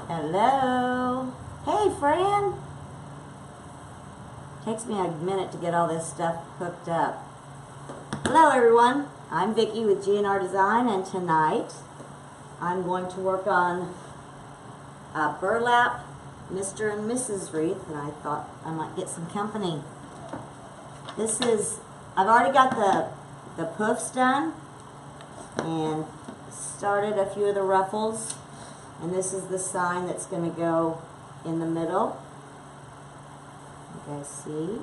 Hello. Hey, Fran. Takes me a minute to get all this stuff hooked up. Hello, everyone. I'm Vicki with G&R Design, and tonight I'm going to work on a burlap Mr. and Mrs. Wreath, and I thought I might get some company. I've already got the poofs done and started a few of the ruffles, and this is the sign that's going to go in the middle. You guys see?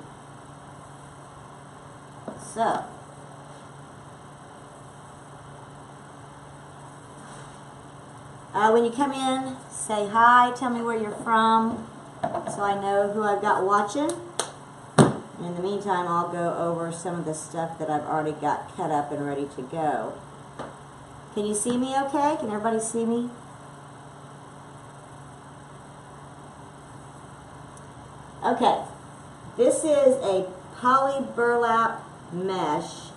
So, when you come in, say hi, tell me where you're from, so I know who I've got watching. In the meantime, I'll go over some of the stuff that I've already got cut up and ready to go. Can you see me okay? Can everybody see me? Okay, this is a poly burlap mesh.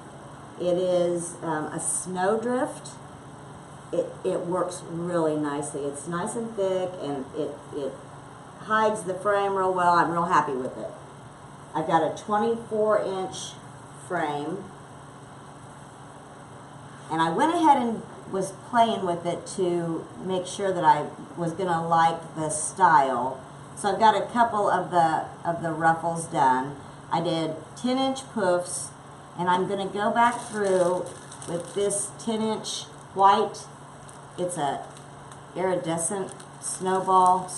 It is a snowdrift. It works really nicely. It's nice and thick, and it hides the frame real well. I'm real happy with it. I've got a 24-inch frame, and I went ahead and was playing with it to make sure that I was going to like the style. So I've got a couple of the ruffles done. I did 10-inch poofs, and I'm going to go back through with this 10-inch white. It's a iridescent snowball,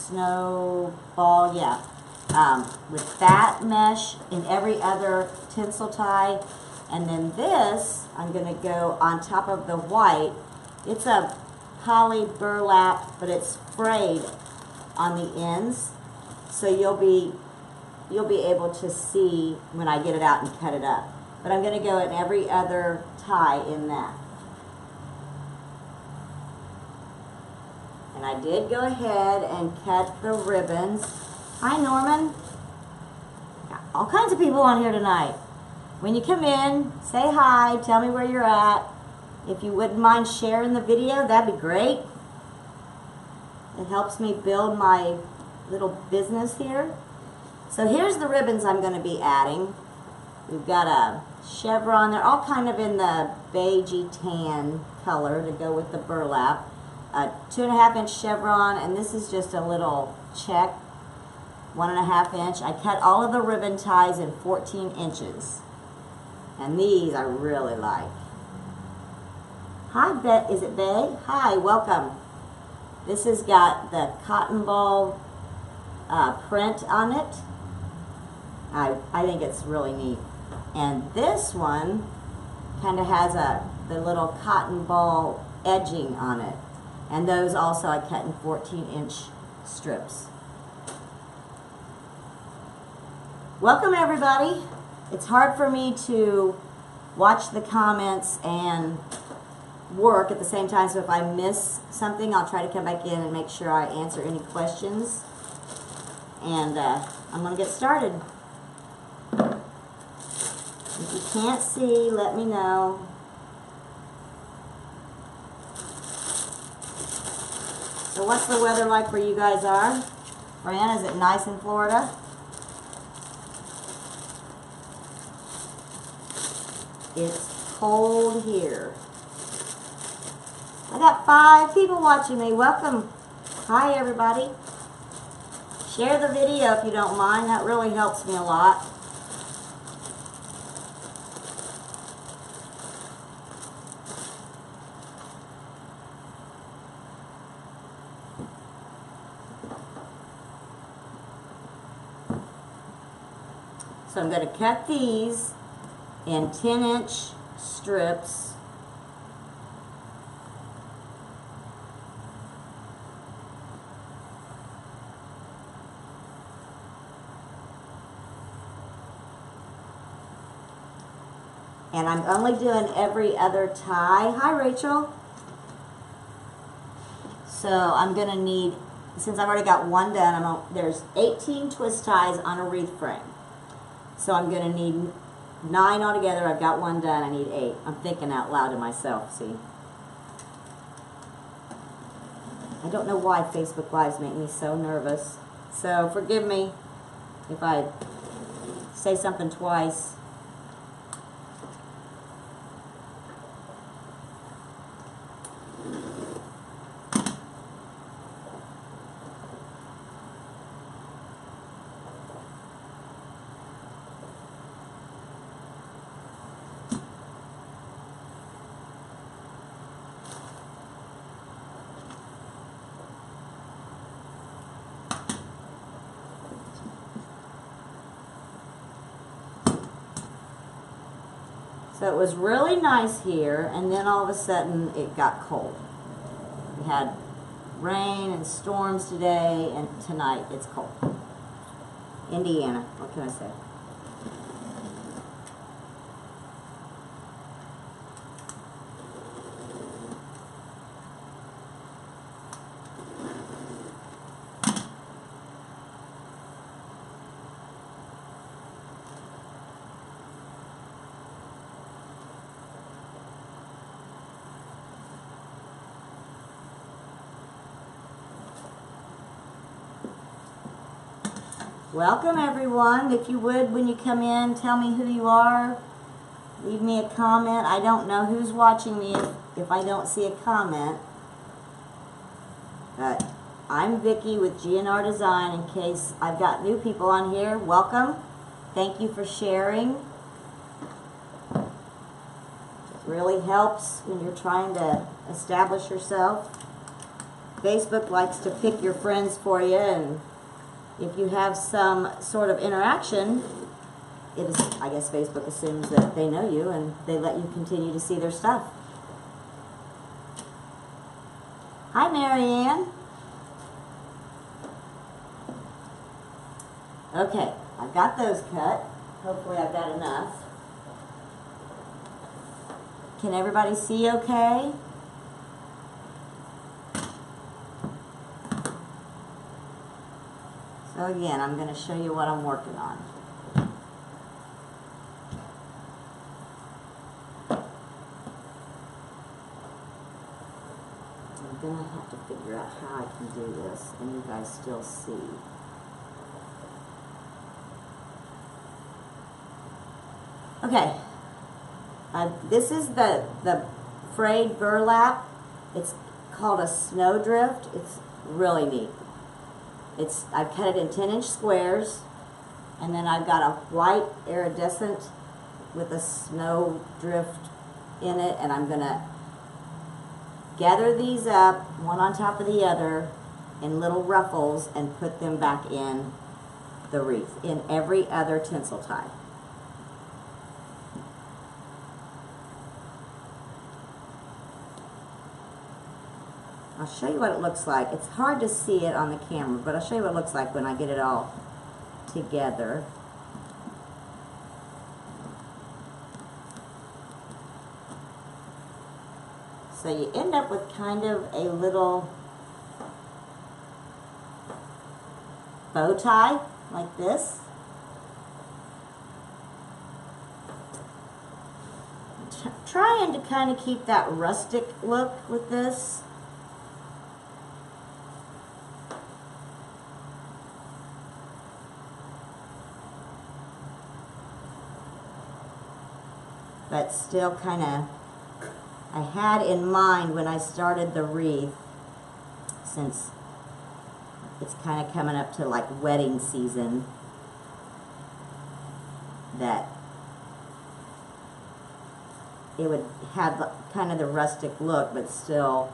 yeah. With that mesh in every other tinsel tie, and then this I'm going to go on top of the white. It's a poly burlap, but it's frayed on the ends, so you'll be able to see when I get it out and cut it up. But I'm going to go in every other tie in that. And I did go ahead and cut the ribbons. Hi, Norman. Got all kinds of people on here tonight. When you come in, say hi, tell me where you're at. If you wouldn't mind sharing the video, that'd be great. It helps me build my little business here. So here's the ribbons I'm going to be adding. We've got a chevron. They're all kind of in the beigey tan color to go with the burlap. A 2.5-inch chevron, and this is just a little check. 1.5 inch. I cut all of the ribbon ties in 14 inches. And these I really like. Hi, is it Bay? Hi, welcome. This has got the cotton ball print on it. I think it's really neat. And this one kind of has the little cotton ball edging on it. And those also I cut in 14-inch strips. Welcome, everybody. It's hard for me to watch the comments and work at the same time, so if I miss something, I'll try to come back in and make sure I answer any questions. And I'm going to get started. If you can't see, let me know. So what's the weather like where you guys are? Fran, is it nice in Florida? It's cold here. I got 5 people watching me. Welcome. Hi, everybody. Share the video if you don't mind. That really helps me a lot. So I'm going to cut these in 10-inch strips. And I'm only doing every other tie. Hi, Rachel. So I'm going to need, since I've already got one done, there's 18 twist ties on a wreath frame. So I'm going to need 9 altogether. I've got one done. I need 8. I'm thinking out loud to myself, see. I don't know why Facebook Lives make me so nervous. So forgive me if I say something twice. So it was really nice here, and then all of a sudden it got cold. We had rain and storms today, and tonight it's cold. Indiana, what can I say? Welcome everyone. If you would, when you come in, tell me who you are. Leave me a comment. I don't know who's watching me if I don't see a comment. But I'm Vicki with GNR Design. In case I've got new people on here, welcome. Thank you for sharing. It really helps when you're trying to establish yourself. Facebook likes to pick your friends for you, and if you have some sort of interaction, I guess Facebook assumes that they know you and they let you continue to see their stuff. Hi, Marianne. Okay, I've got those cut. Hopefully I've got enough. Can everybody see okay? So again, I'm going to show you what I'm working on. I'm going to have to figure out how I can do this and you guys still see. Okay, this is the frayed burlap. It's called a snowdrift. It's really neat. I've cut it in 10-inch squares, and then I've got a white iridescent with a snowdrift in it, and I'm going to gather these up, one on top of the other, in little ruffles, and put them back in the wreath, in every other tinsel tie. I'll show you what it looks like. It's hard to see it on the camera, but I'll show you what it looks like when I get it all together. So you end up with kind of a little bow tie like this. Trying to kind of keep that rustic look with this. But still kind of, I had in mind when I started the wreath, since it's kind of coming up to like wedding season, that it would have kind of the rustic look, but still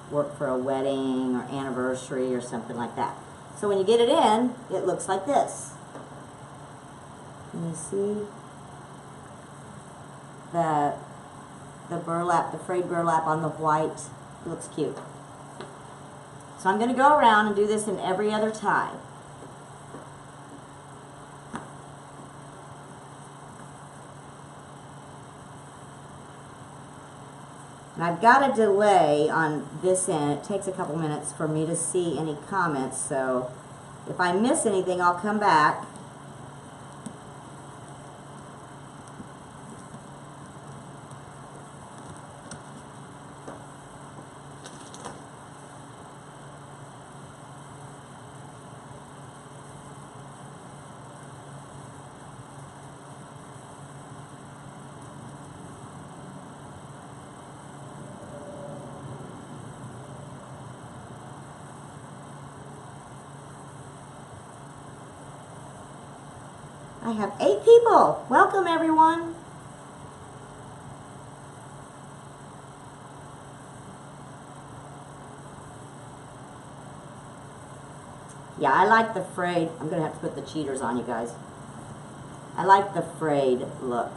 work for a wedding or anniversary or something like that. So when you get it in, it looks like this. Can you see the burlap, the frayed burlap on the white? It looks cute. So I'm going to go around and do this in every other tie. And I've got a delay on this end. It takes a couple minutes for me to see any comments, so if I miss anything, I'll come back. I have 8 people. Welcome, everyone. Yeah, I like the frayed. I'm going to have to put the cheaters on, you guys. I like the frayed look.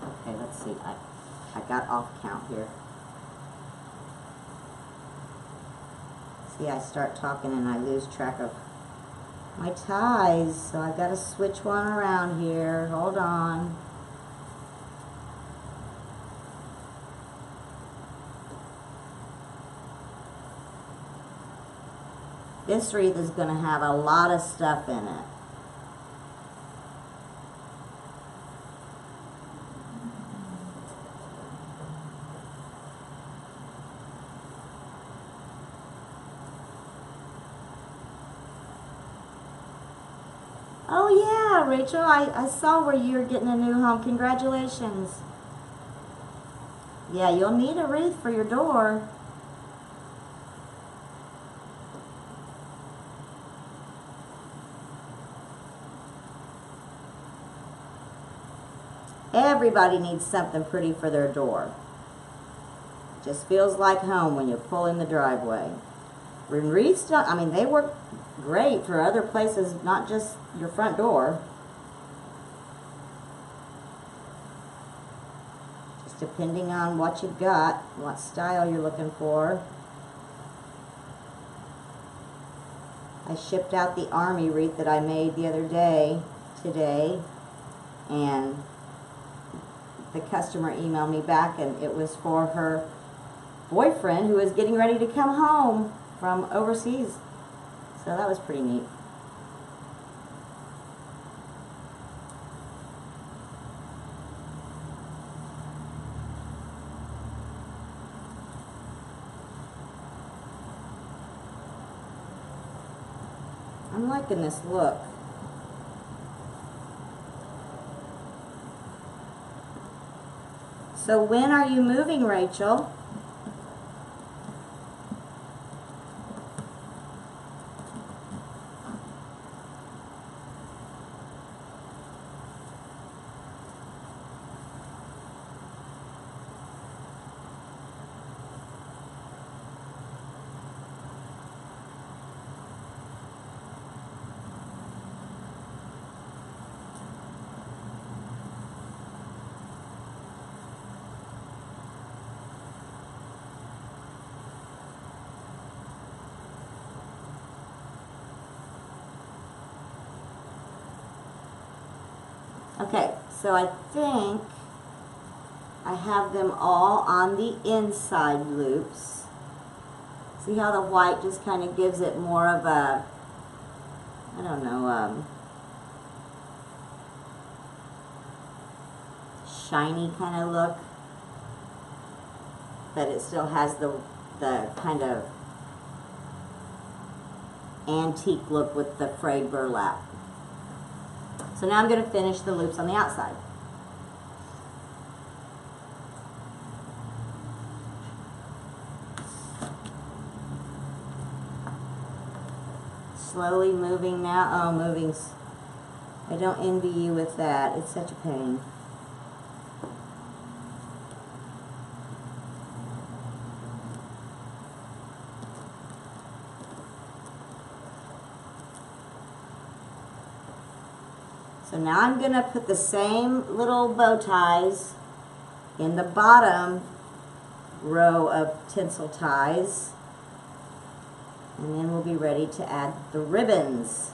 Okay, let's see. I got off count here. See, I start talking and I lose track of my ties, so I've got to switch one around here. Hold on. This wreath is going to have a lot of stuff in it. Oh yeah, Rachel, I saw where you're getting a new home. Congratulations. Yeah, you'll need a wreath for your door. Everybody needs something pretty for their door. Just feels like home when you pull in the driveway. Wreaths, I mean, they work great for other places, not just your front door. Just depending on what you've got, what style you're looking for. I shipped out the army wreath that I made the other day, today, and the customer emailed me back, and it was for her boyfriend who was getting ready to come home from overseas. So that was pretty neat. I'm liking this look. So when are you moving, Rachel? Okay, so I think I have them all on the inside loops. See how the white just kind of gives it more of a, I don't know, shiny kind of look, but it still has the kind of antique look with the frayed burlap. So now I'm going to finish the loops on the outside. Slowly moving now. Oh, moving's, I don't envy you with that. It's such a pain. So now I'm going to put the same little bow ties in the bottom row of tinsel ties, and then we'll be ready to add the ribbons.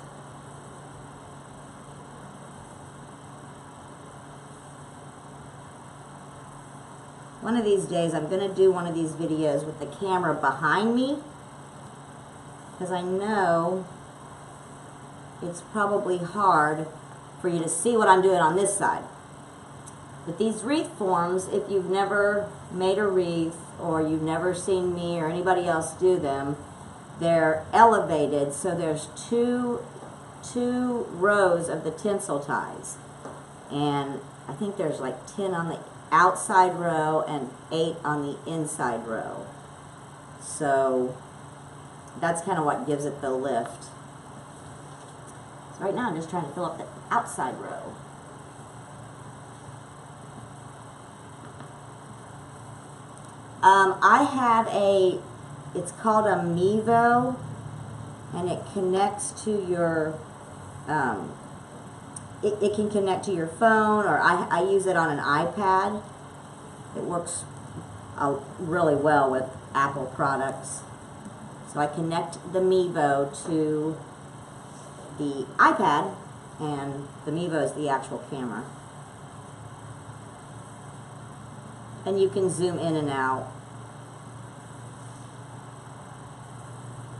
One of these days I'm going to do one of these videos with the camera behind me, because I know it's probably hard for you to see what I'm doing on this side. But these wreath forms, if you've never made a wreath or you've never seen me or anybody else do them, they're elevated, so there's two rows of the tinsel ties. And I think there's like 10 on the outside row and 8 on the inside row. So that's kind of what gives it the lift. So right now I'm just trying to fill up the outside row. I have it's called a Mevo, and it connects to your, it can connect to your phone, or I use it on an iPad. It works really well with Apple products. So I connect the Mevo to the iPad, and the Mevo is the actual camera. And you can zoom in and out.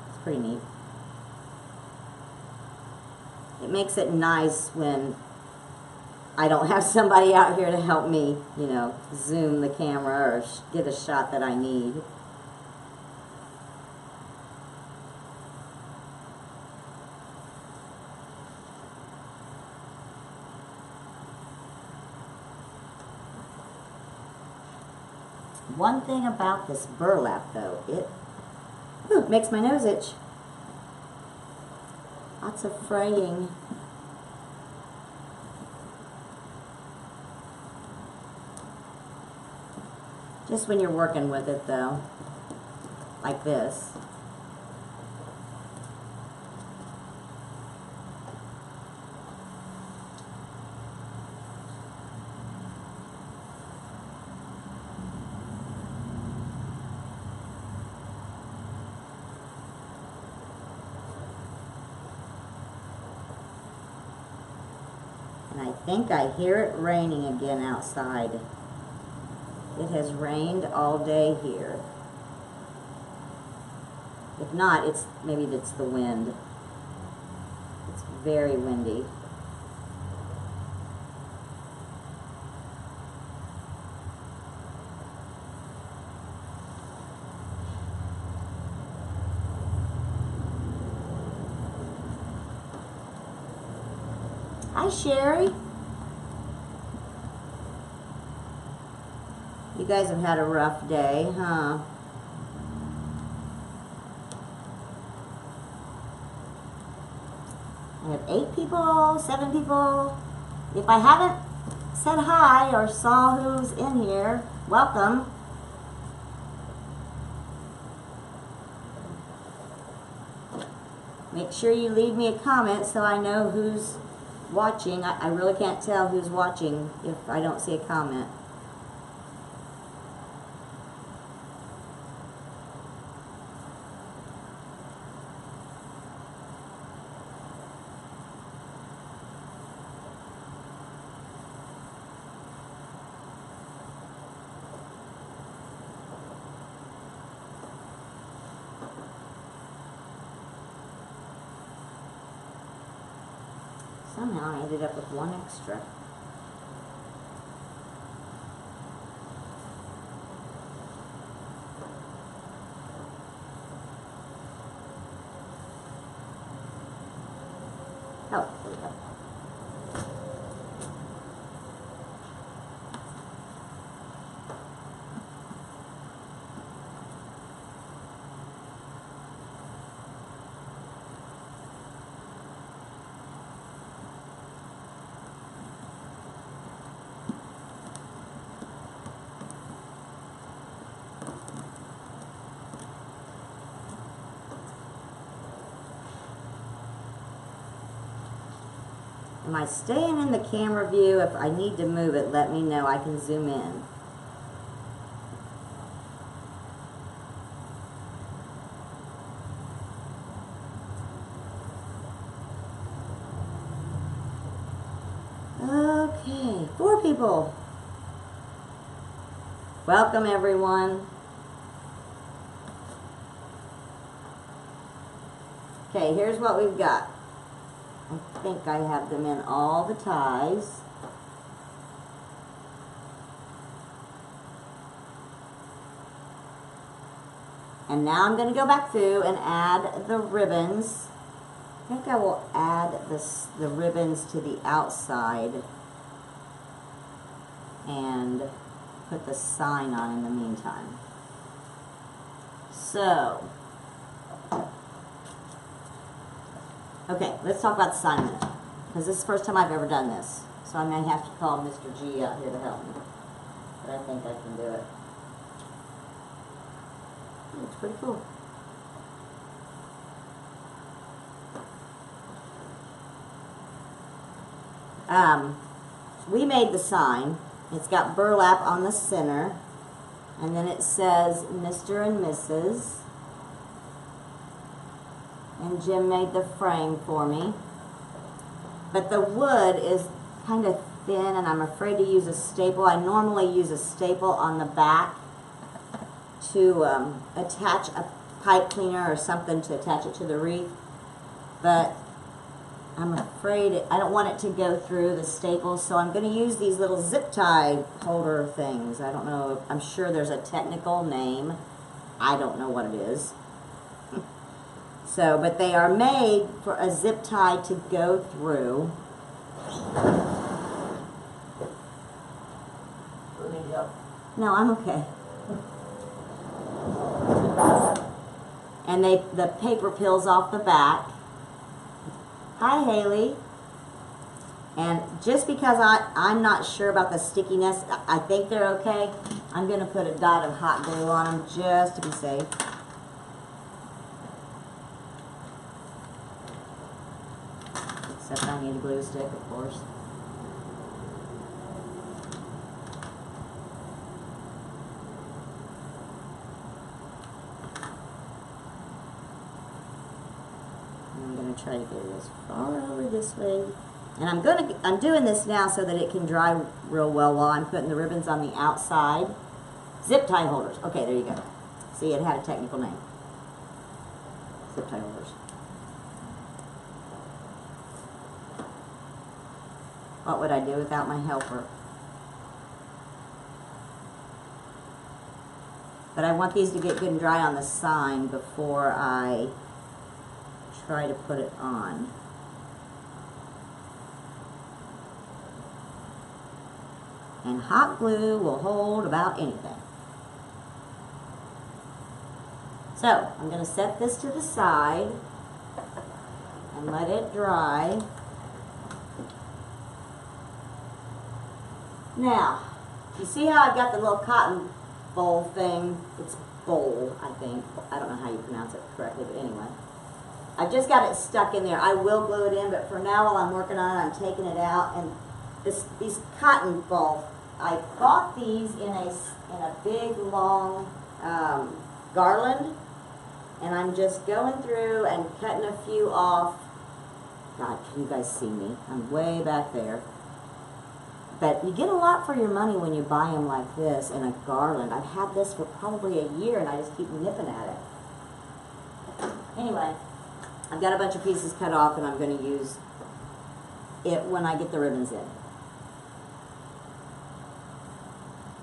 It's pretty neat. It makes it nice when I don't have somebody out here to help me, you know, zoom the camera or get a shot that I need. One thing about this burlap, though, it makes my nose itch. Lots of fraying. Just when you're working with it, though, like this. And I think I hear it raining again outside. It has rained all day here. If not, maybe it's the wind. It's very windy. Hi, Sherry. You guys have had a rough day, huh? I have 8 people, 7 people. If I haven't said hi or saw who's in here, welcome. Make sure you leave me a comment so I know who's watching. I really can't tell who's watching if I don't see a comment. Somehow I ended up with 1 extra. Oh, there we go. Am I staying in the camera view? If I need to move it, let me know. I can zoom in. Okay, 4 people. Welcome, everyone. Okay, here's what we've got. I think I have them in all the ties. And now I'm going to go back through and add the ribbons. I think I will add the ribbons to the outside and put the sign on in the meantime. So, Okay, let's talk about the sign a minute, because this is the first time I've ever done this. So I may have to call Mr. G out here to help me. But I think I can do it. It's pretty cool. We made the sign. It's got burlap on the center. And then it says Mr. and Mrs. And Jim made the frame for me. But the wood is kind of thin, and I'm afraid to use a staple. I normally use a staple on the back to attach a pipe cleaner or something to attach it to the wreath. But I'm afraid I don't want it to go through the staples, so I'm going to use these little zip tie holder things. I don't know. I'm sure there's a technical name. I don't know what it is. So, but they are made for a zip tie to go through. No, I'm okay. And the paper peels off the back. Hi, Haley. And just because I'm not sure about the stickiness, I think they're okay. I'm going to put a dot of hot glue on them just to be safe. Except I need a glue stick, of course. I'm going to try to get it as far over this way. And I'm doing this now so that it can dry real well while I'm putting the ribbons on the outside. Zip tie holders. Okay, there you go. See, it had a technical name. Zip tie holders. What would I do without my helper? But I want these to get good and dry on the sign before I try to put it on. And hot glue will hold about anything. So, I'm going to set this to the side and let it dry. Now, you see how I've got the little cotton bowl thing? It's bowl, I think. I don't know how you pronounce it correctly, but anyway. I've just got it stuck in there. I will glue it in, but for now while I'm working on it, I'm taking it out. And these cotton balls, I bought these in a big, long garland. And I'm just going through and cutting a few off. God, can you guys see me? I'm way back there. But you get a lot for your money when you buy them like this in a garland. I've had this for probably a year and I just keep nipping at it. Anyway, I've got a bunch of pieces cut off and I'm going to use it when I get the ribbons in.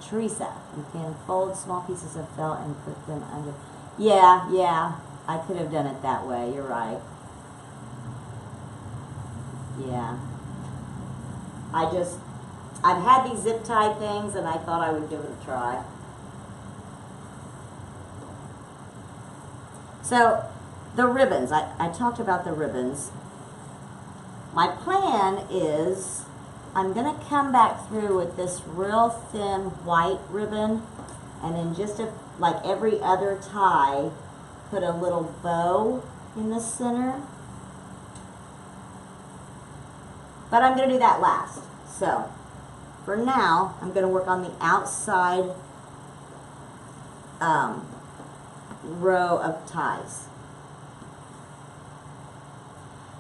Teresa, you can fold small pieces of felt and put them under. Yeah, I could have done it that way. You're right. Yeah. I've had these zip tie things and I thought I would give it a try. So, the ribbons. I talked about the ribbons. My plan is I'm going to come back through with this real thin white ribbon and in just like every other tie, put a little bow in the center. But I'm going to do that last. So, for now, I'm going to work on the outside row of ties.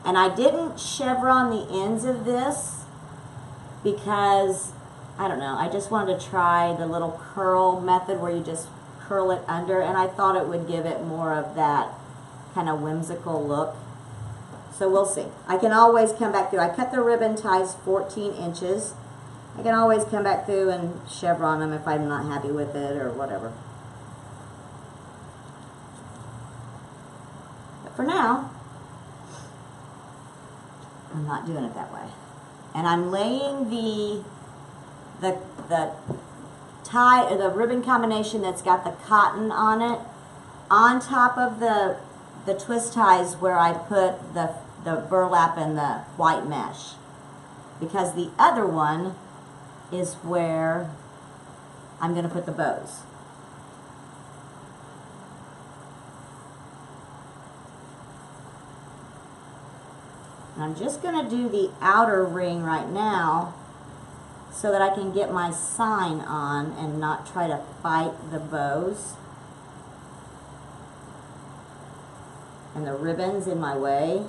And I didn't chevron the ends of this because, I don't know, I just wanted to try the little curl method where you just curl it under, and I thought it would give it more of that kind of whimsical look. So we'll see. I can always come back through. I cut the ribbon ties 14 inches. I can always come back through and chevron them if I'm not happy with it or whatever. But for now, I'm not doing it that way. And I'm laying the tie, or the ribbon combination that's got the cotton on it, on top of the twist ties where I put the the burlap and the white mesh, because the other one is where I'm going to put the bows. And I'm just going to do the outer ring right now so that I can get my sign on and not try to fight the bows and the ribbons in my way.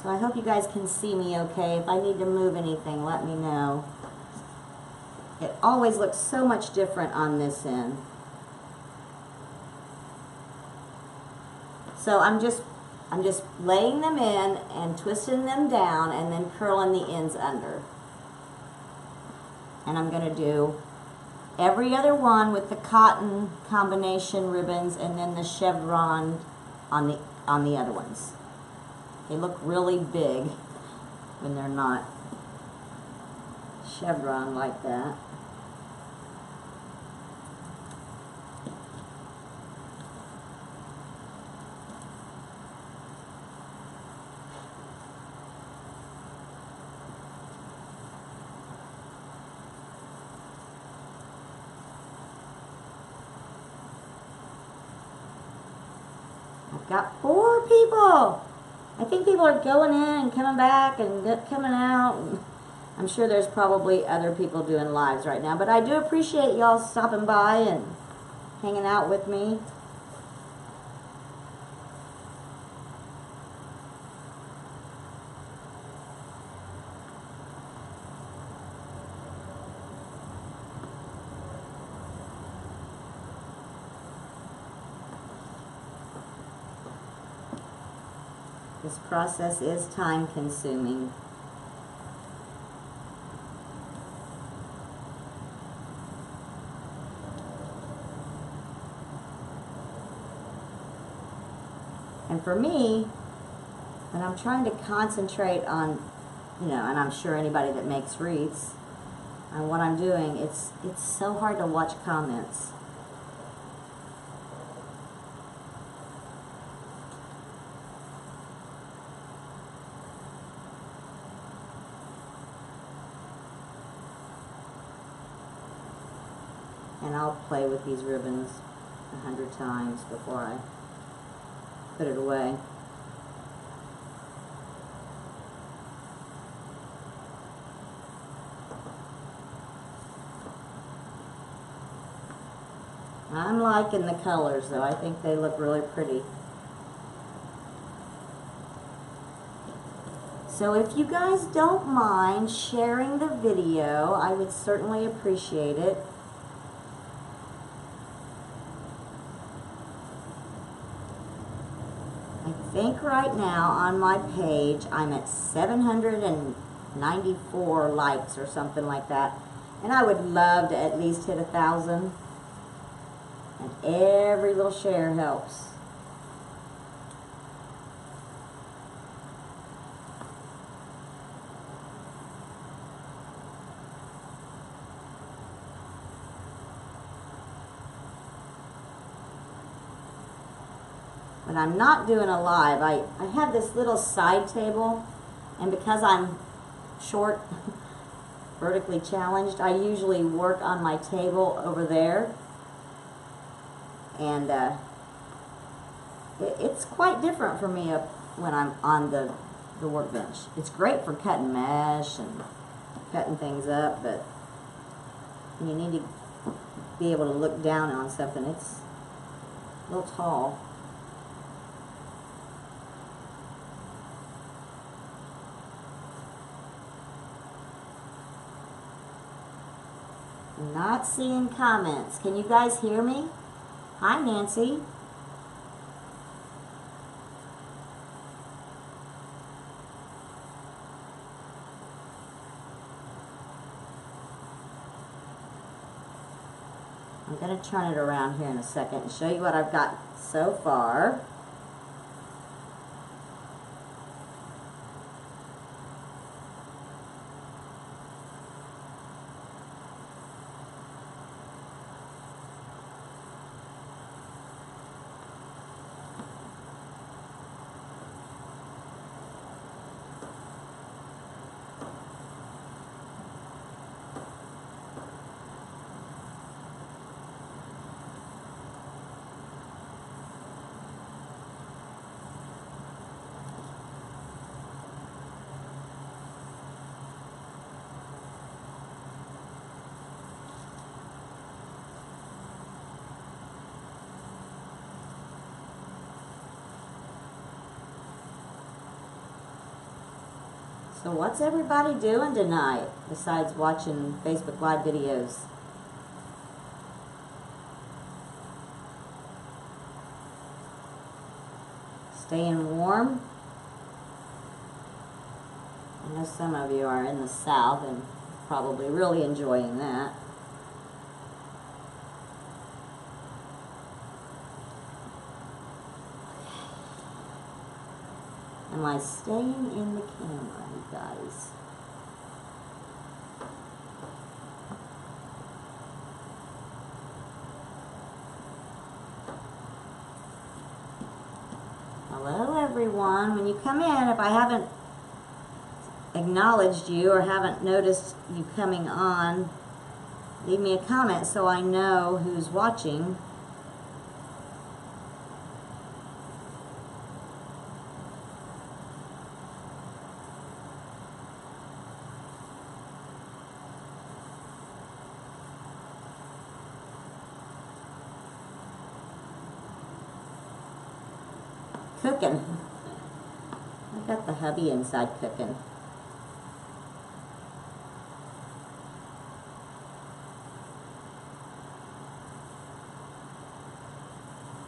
So I hope you guys can see me okay. If I need to move anything, let me know. It always looks so much different on this end. So I'm just laying them in and twisting them down and then curling the ends under. And I'm going to do every other one with the cotton combination ribbons and then the chevron on the other ones. They look really big when they're not chevron like that. I've got 4 people. I think people are going in and coming back and coming out. And I'm sure there's probably other people doing lives right now. But I do appreciate y'all stopping by and hanging out with me. This process is time consuming. And for me, when I'm trying to concentrate on, and I'm sure anybody that makes wreaths, on what I'm doing, it's so hard to watch comments. And I'll play with these ribbons 100 times before I put it away. I'm liking the colors though. I think they look really pretty. So if you guys don't mind sharing the video, I would certainly appreciate it. I think right now on my page I'm at 794 likes or something like that, and I would love to at least hit 1,000, and every little share helps. When I'm not doing a live, I have this little side table, and because I'm short, vertically challenged, I usually work on my table over there, and it's quite different for me when I'm on the workbench. It's great for cutting mesh and cutting things up, but you need to be able to look down on something. It's a little tall. Not seeing comments. Can you guys hear me? Hi, Nancy. I'm going to turn it around here in a second and show you what I've got so far. So what's everybody doing tonight besides watching Facebook Live videos? Staying warm? I know some of you are in the South and probably really enjoying that. Am I staying in the camera, you guys? Hello, everyone. When you come in, if I haven't acknowledged you or haven't noticed you coming on, leave me a comment so I know who's watching. Cooking. I got the hubby inside cooking.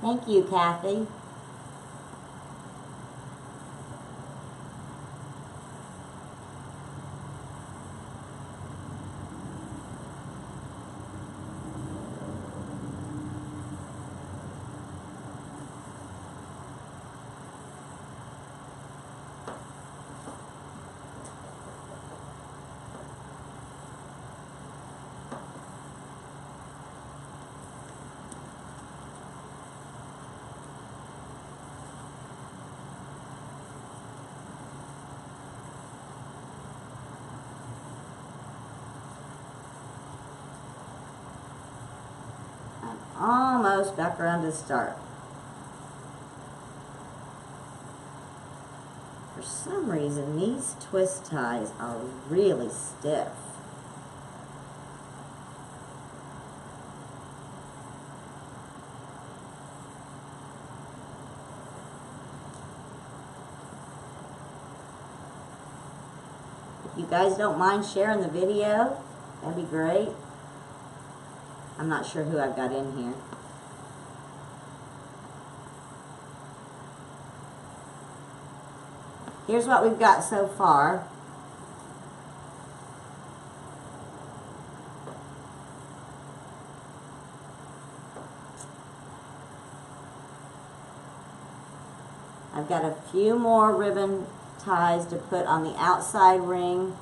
Thank you, Kathy. Almost back around to the start. For some reason, these twist ties are really stiff. If you guys don't mind sharing the video, that'd be great. I'm not sure who I've got in here. Here's what we've got so far. I've got a few more ribbon ties to put on the outside ring.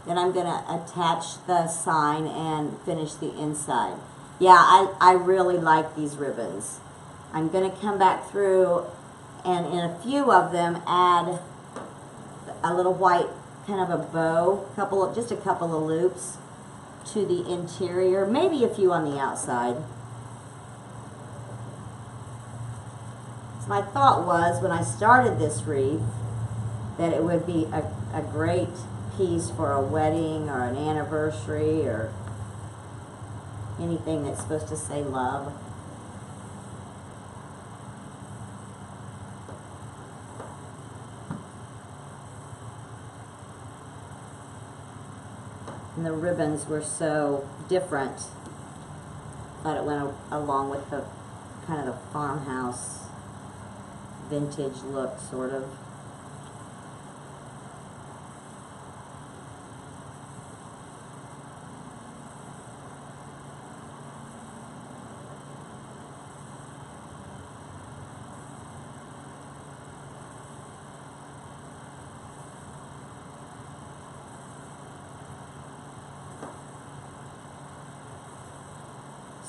Then I'm going to attach the sign and finish the inside. Yeah, I really like these ribbons. I'm going to come back through and in a few of them add a little white kind of a bow, just a couple of loops to the interior, maybe a few on the outside. So my thought was when I started this wreath that it would be a great piece for a wedding or an anniversary or anything that's supposed to say love. And the ribbons were so different, but it went along with the kind of the farmhouse vintage look, sort of.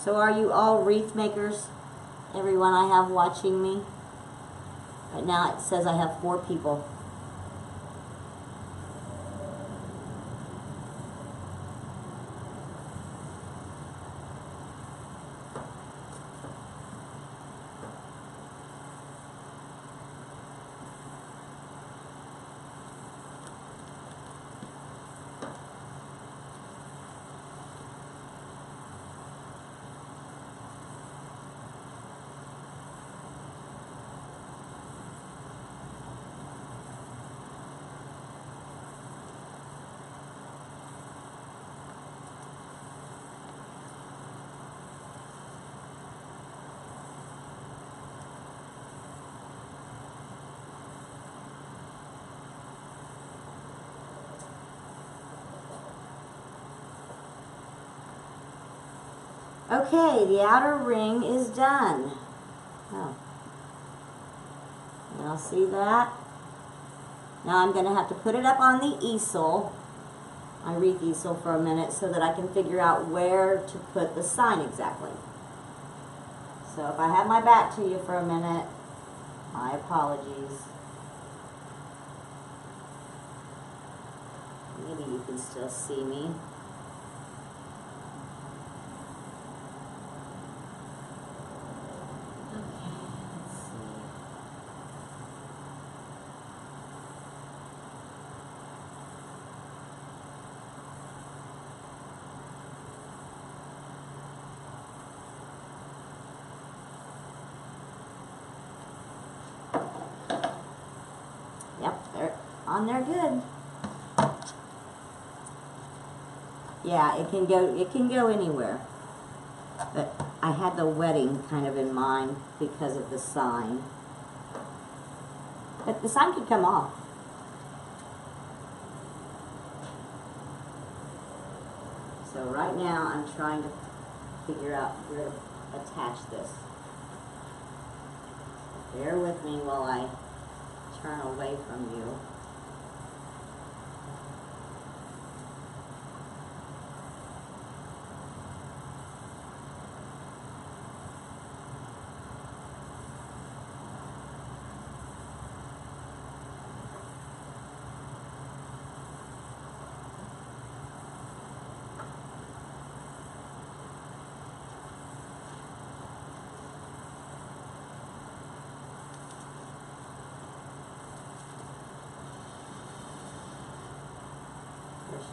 So are you all wreath makers? Everyone I have watching me? Right now it says I have 4 people. Okay, the outer ring is done. Oh. Y'all see that? Now I'm going to have to put it up on the easel, my wreath easel, for a minute so that I can figure out where to put the sign exactly. So if I have my back to you for a minute, my apologies. Maybe you can still see me. Yep, they're on there good. Yeah, it can go anywhere. But I had the wedding kind of in mind because of the sign. But the sign could come off. So right now I'm trying to figure out where to attach this. Bear with me while I turn away from you.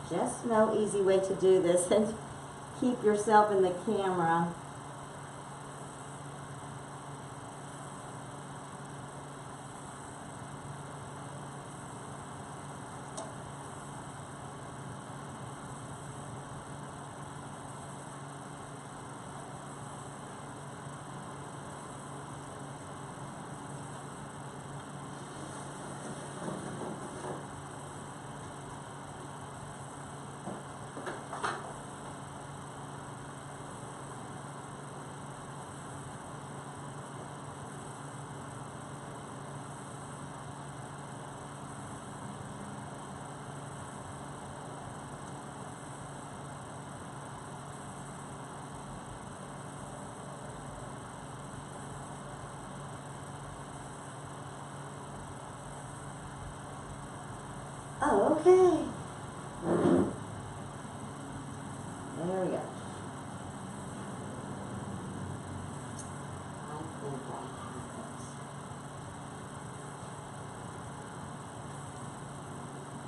There's just no easy way to do this and keep yourself in the camera. Oh, okay. There we go. I think I have it.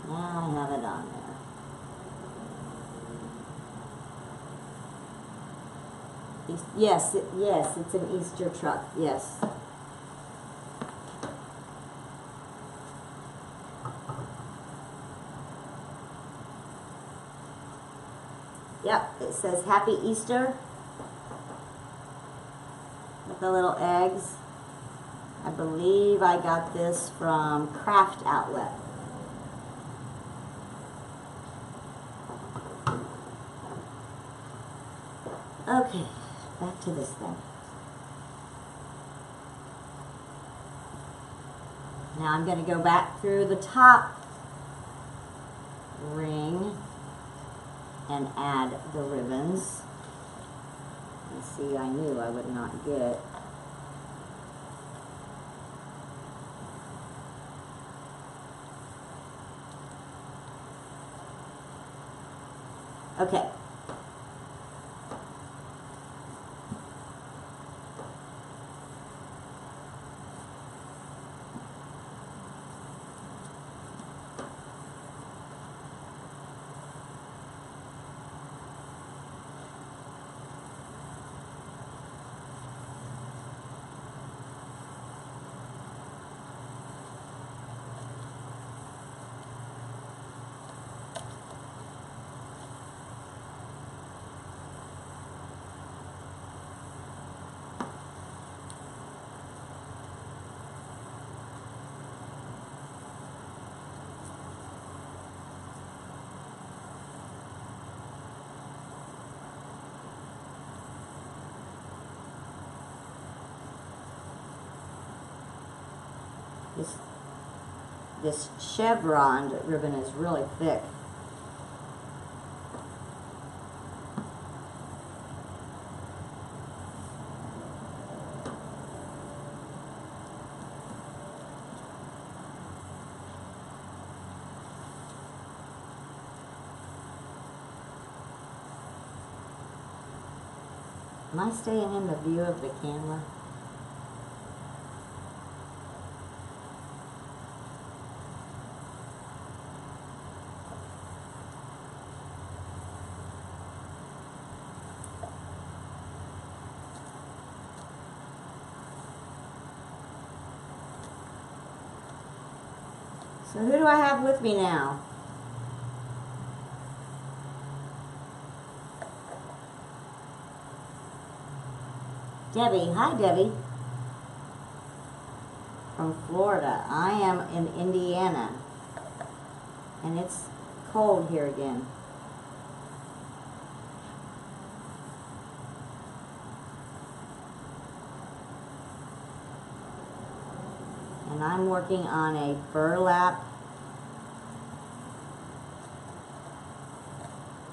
Now I have it on there. Yes, yes, it's an Easter truck. Yes. Yep, it says Happy Easter with the little eggs. I believe I got this from Craft Outlet. Okay, back to this thing. Now I'm going to go back through the top ring and add the ribbons. And see, I knew I would not get. Okay. This, this chevron ribbon is really thick. Am I staying in the view of the camera? So who do I have with me now? Debbie. Hi, Debbie. From Florida. I am in Indiana. And it's cold here again. And I'm working on a burlap.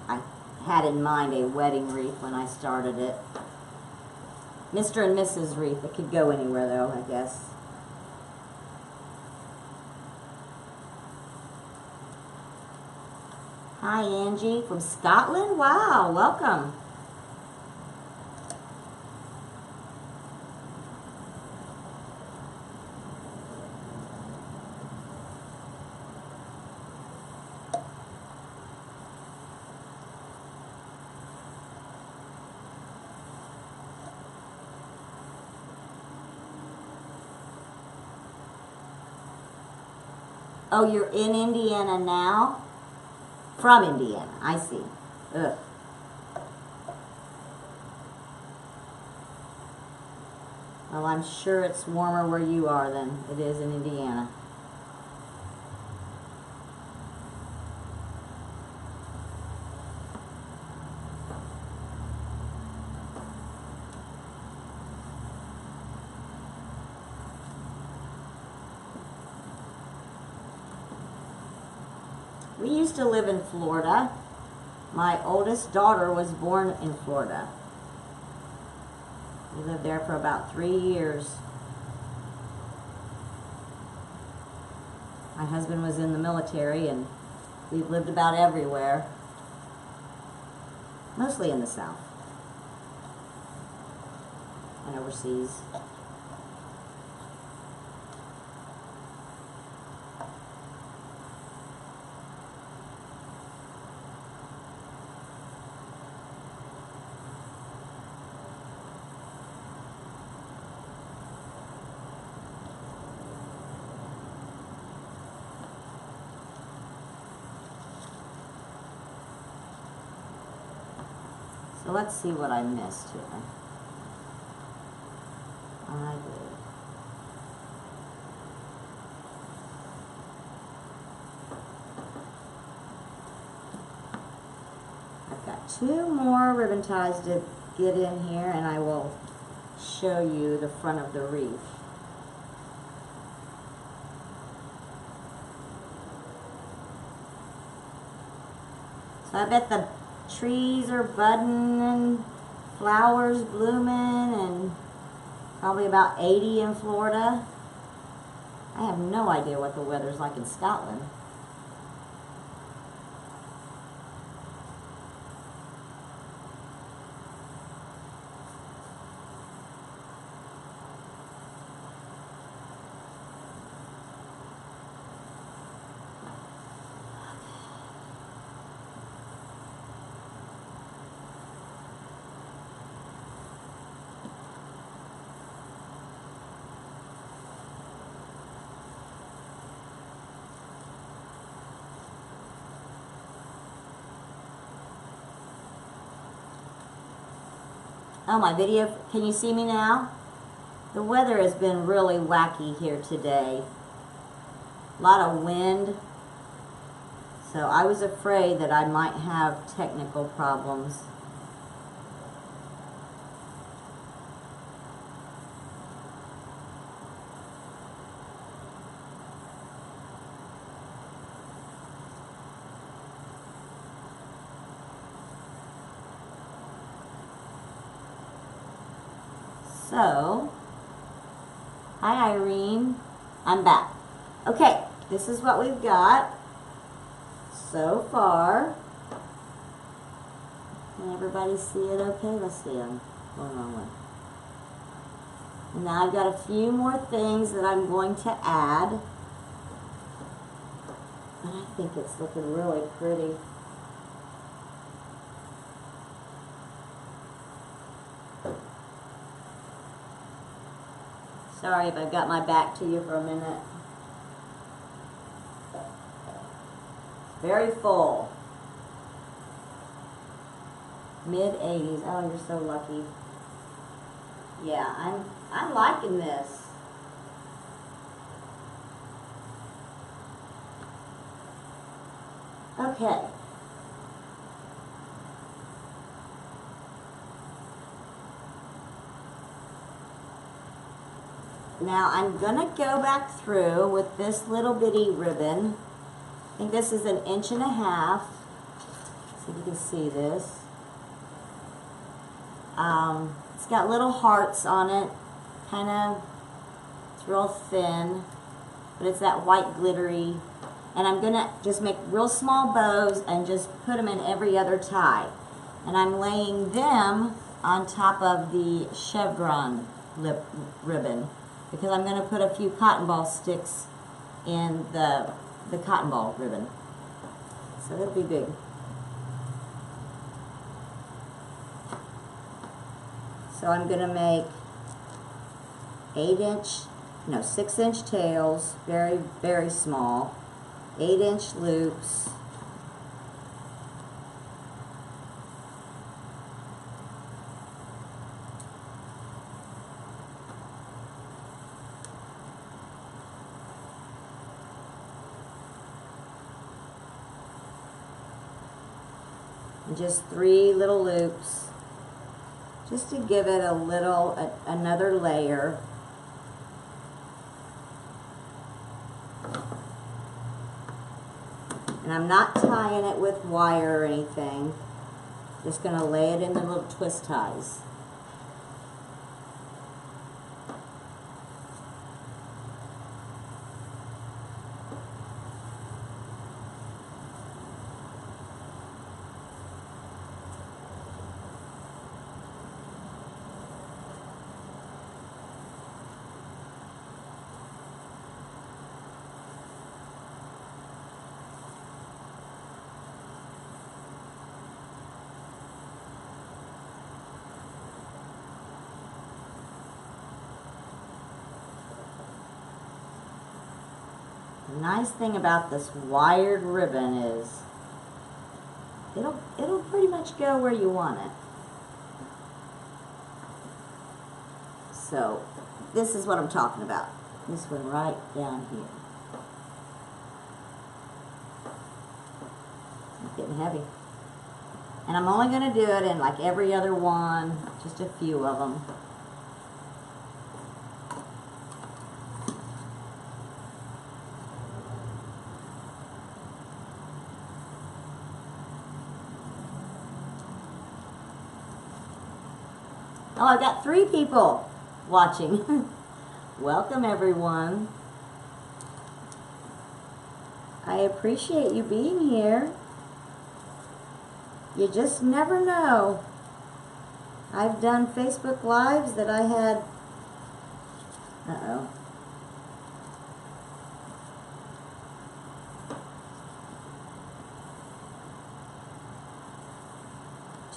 I had in mind a wedding wreath when I started it. Mr. and Mrs. Wreath. It could go anywhere though, I guess. Hi, Angie from Scotland. Wow, welcome. Oh, you're in Indiana now? From Indiana, I see. Ugh. Well, I'm sure it's warmer where you are than it is in Indiana. We used to live in Florida. My oldest daughter was born in Florida. We lived there for about 3 years. My husband was in the military, and we've lived about everywhere. Mostly in the South and overseas. So let's see what I missed here. I did. I've got 2 more ribbon ties to get in here, and I will show you the front of the wreath. So I bet the trees are budding and flowers blooming, and probably about 80 in Florida. I have no idea what the weather's like in Scotland. Oh, my video, can you see me now? The weather has been really wacky here today. A lot of wind. So I was afraid that I might have technical problems. So, hi Irene, I'm back. Okay, this is what we've got so far. Can everybody see it okay? Let's see, I'm going wrong way. And now I've got a few more things that I'm going to add. And I think it's looking really pretty. Sorry if I've got my back to you for a minute. Very full. Mid-80s. Oh, you're so lucky. Yeah, I'm liking this. Okay. Now I'm gonna go back through with this little bitty ribbon. I think this is 1.5 inches. See if you can see this. It's got little hearts on it. It's real thin, but it's that white glittery. And I'm gonna just make real small bows and just put them in every other tie. And I'm laying them on top of the chevron ribbon because I'm gonna put a few cotton ball sticks in the cotton ball ribbon. So it'll be big. So I'm gonna make 6-inch tails, very, very small. 8-inch loops. And just 3 little loops, just to give it another layer. And I'm not tying it with wire or anything. Just going to lay it in the little twist ties. The nice thing about this wired ribbon is it'll pretty much go where you want it. So this is what I'm talking about. This one right down here. It's getting heavy. And I'm only going to do it in like every other one, just a few of them. Oh, I've got 3 people watching. Welcome, everyone. I appreciate you being here. You just never know. I've done Facebook Lives that I had... Uh-oh.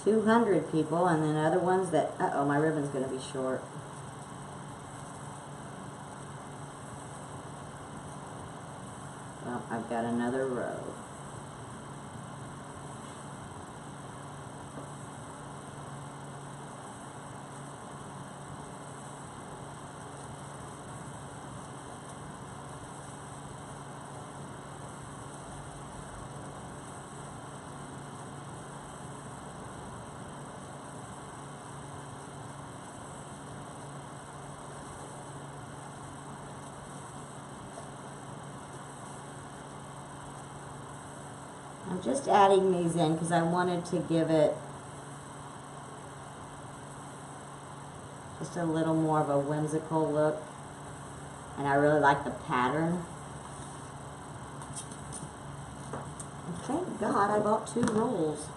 $200 people, and then other ones that, uh-oh, my ribbon's going to be short. Well, I've got another row. I'm just adding these in because I wanted to give it Just a little more of a whimsical look. And I really like the pattern. And thank God I bought 2 rolls.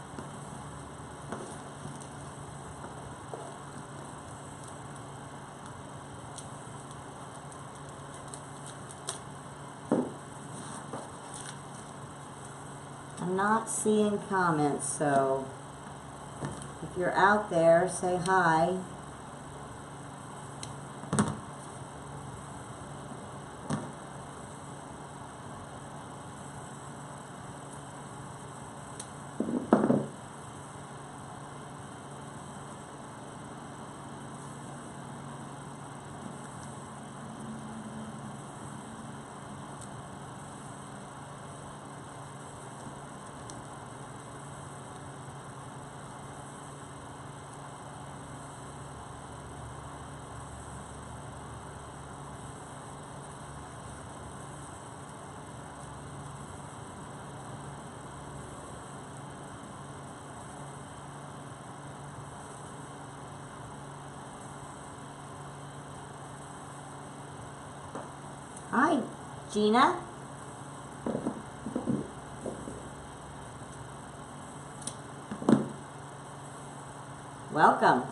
I'm not seeing comments, so if you're out there, say hi. Hi, Gina. Welcome.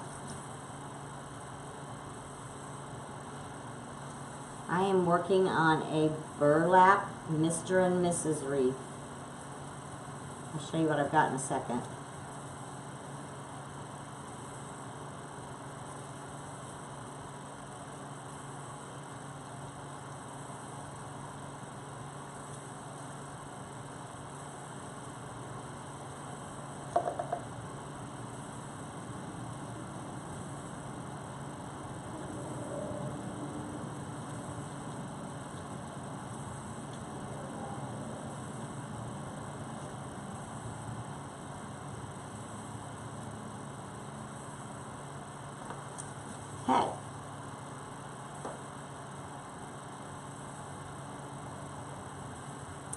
I am working on a burlap Mr. and Mrs. wreath. I'll show you what I've got in a second. Hey.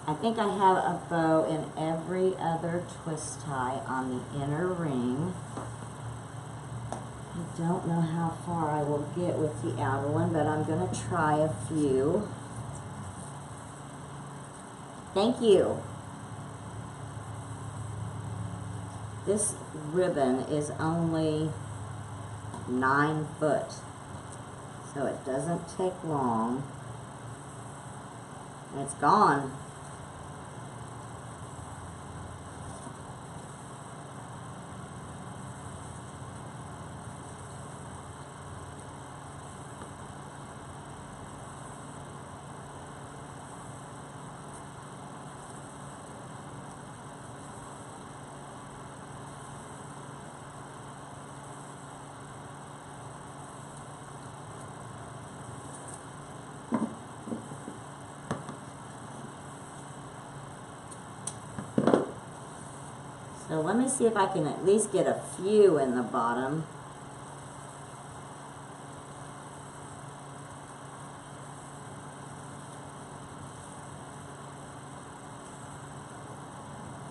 I think I have a bow in every other twist tie on the inner ring. I don't know how far I will get with the outer one, but I'm going to try a few. Thank you. This ribbon is only 9 foot, so it doesn't take long, and it's gone. So let me see if I can at least get a few in the bottom.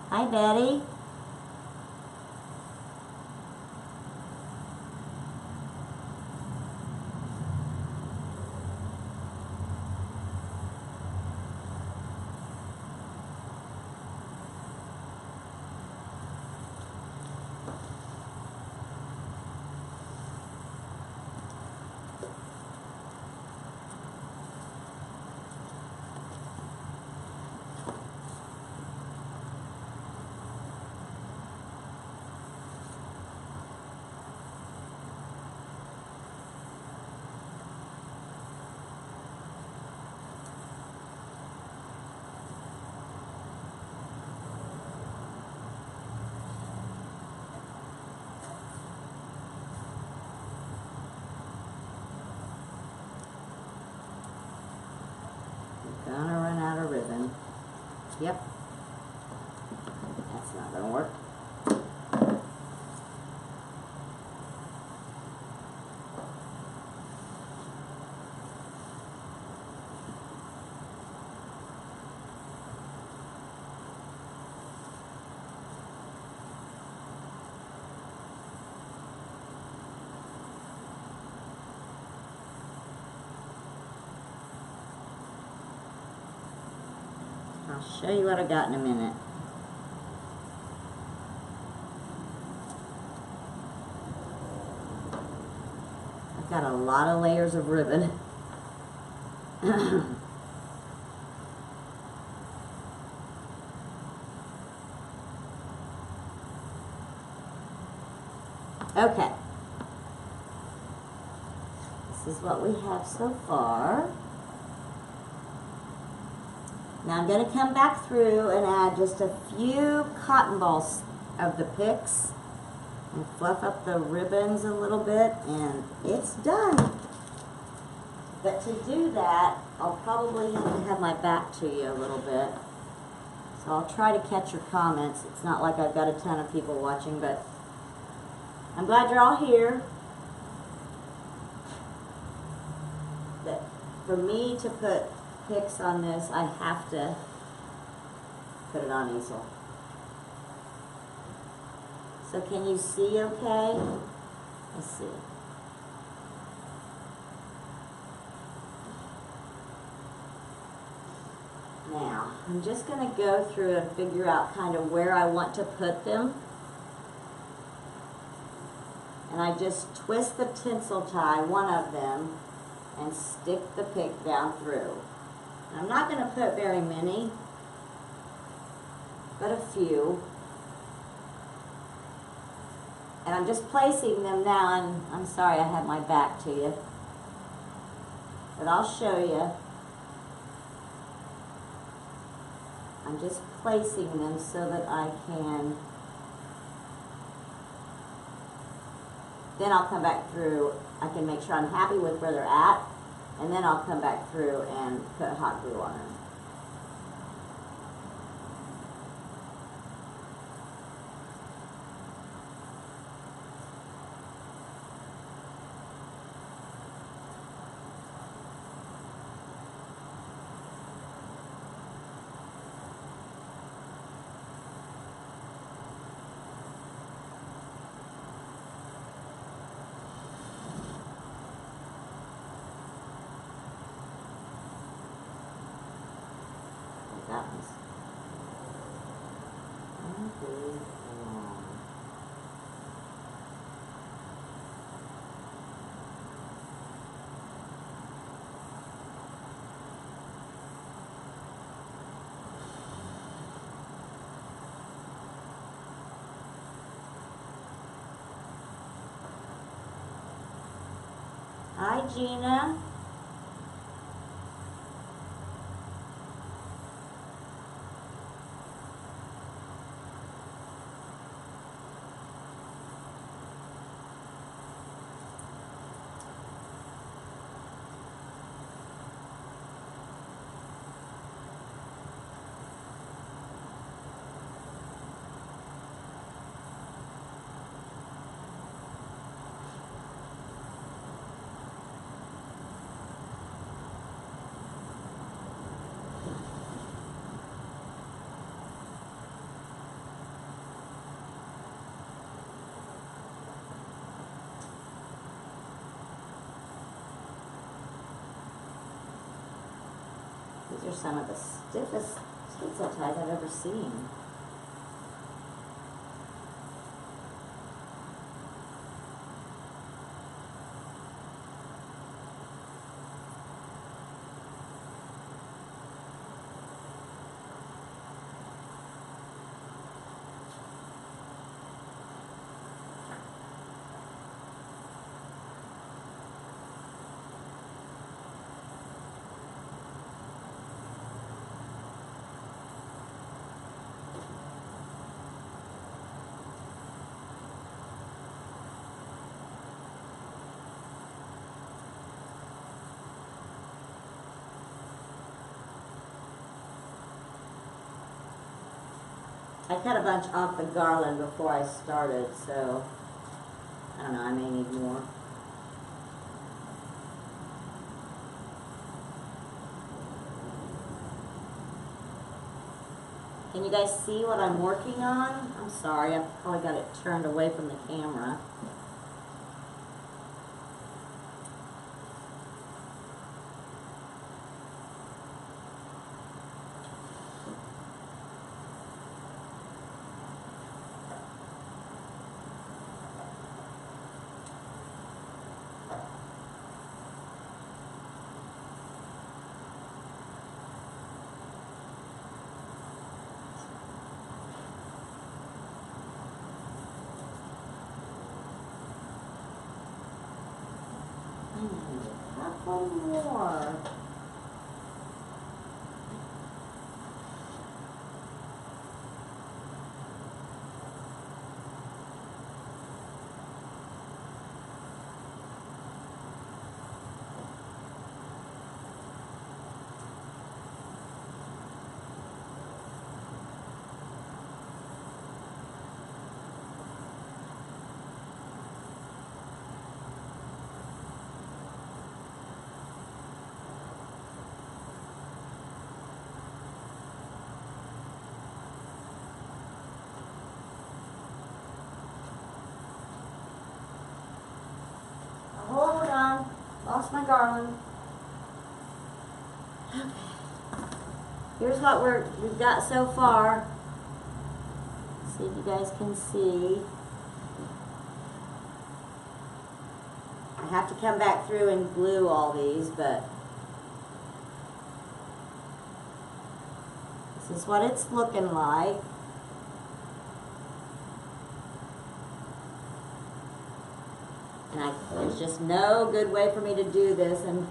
Hi, Betty. Gonna run out of ribbon. Yep. That's not gonna work. show you what I got in a minute. I've got a lot of layers of ribbon. Okay. This is what we have so far. Now I'm going to come back through and add just a few cotton balls of the picks and fluff up the ribbons a little bit, and it's done. But to do that, I'll probably have to have my back to you a little bit. So I'll try to catch your comments. It's not like I've got a ton of people watching, but I'm glad you're all here. But for me to put picks on this, I have to put it on easel. So can you see okay? Let's see. Now, I'm just going to go through and figure out kind of where I want to put them. And I just twist the tinsel tie, one of them, and stick the pick down through. I'm not going to put very many, but a few. And I'm just placing them now, and I'm sorry I have my back to you, but I'll show you. I'm just placing them so that I can, then I'll come back through. I can make sure I'm happy with where they're at, and then I'll come back through and put hot glue on them. That one's long. Hi, Gina. These are some of the stiffest tinsel ties I've ever seen. I cut a bunch off the garland before I started, so I don't know, I may need more. Can you guys see what I'm working on? I'm sorry, I've probably got it turned away from the camera. couple more. Hold on. Lost my garland. Okay. Here's what we've got so far. See if you guys can see. I have to come back through and glue all these, but this is what it's looking like. And there's just no good way for me to do this and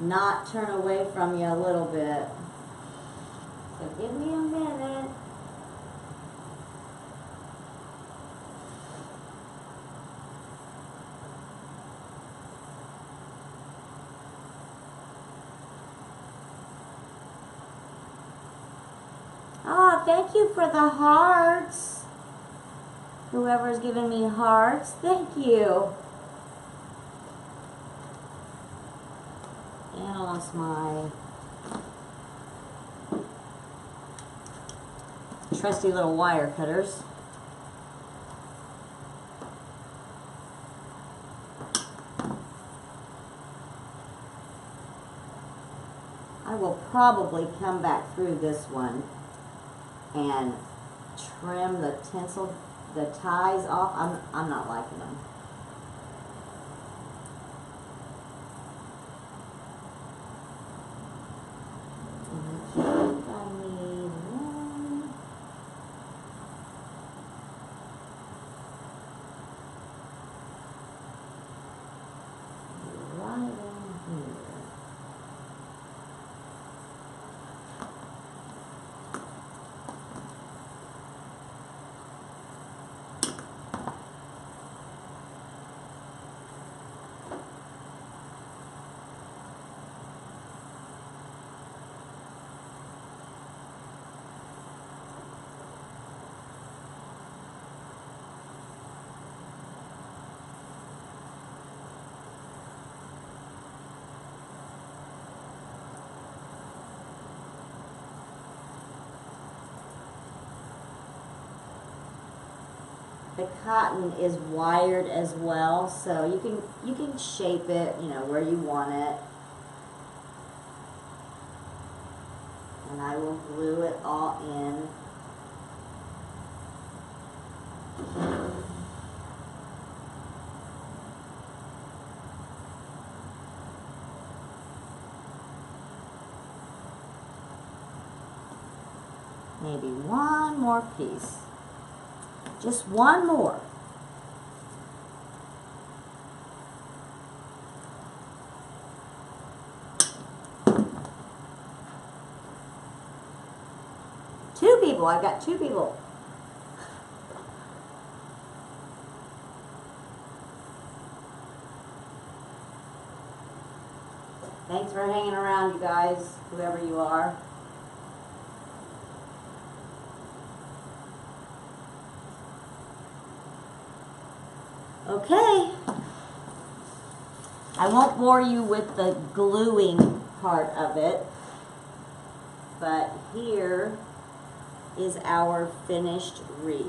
not turn away from you a little bit. So give me a minute. Oh, thank you for the hearts. Whoever's giving me hearts, thank you. And I lost my trusty little wire cutters. I will probably come back through this one and trim the tinsel, the ties off. I'm not liking them. The cotton is wired as well, so you can shape it, you know, where you want it. And I will glue it all in. Maybe one more piece. Just one more. Two people. I've got two people. Thanks for hanging around, you guys, whoever you are. Okay, I won't bore you with the gluing part of it, but here is our finished wreath.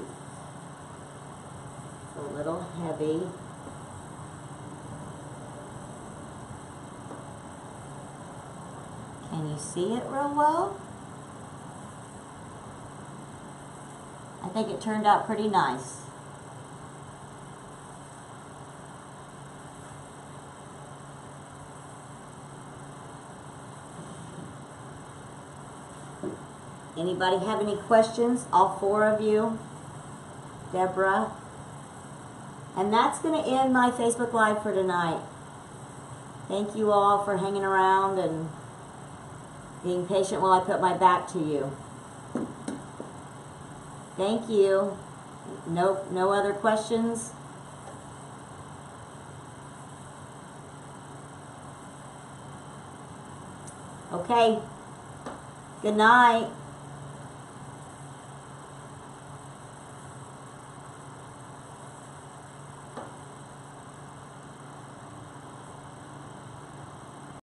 It's a little heavy. Can you see it real well? I think it turned out pretty nice. Anybody have any questions? All four of you? Deborah? And that's going to end my Facebook Live for tonight. Thank you all for hanging around and being patient while I put my back to you. Thank you. No other questions? Okay. Good night.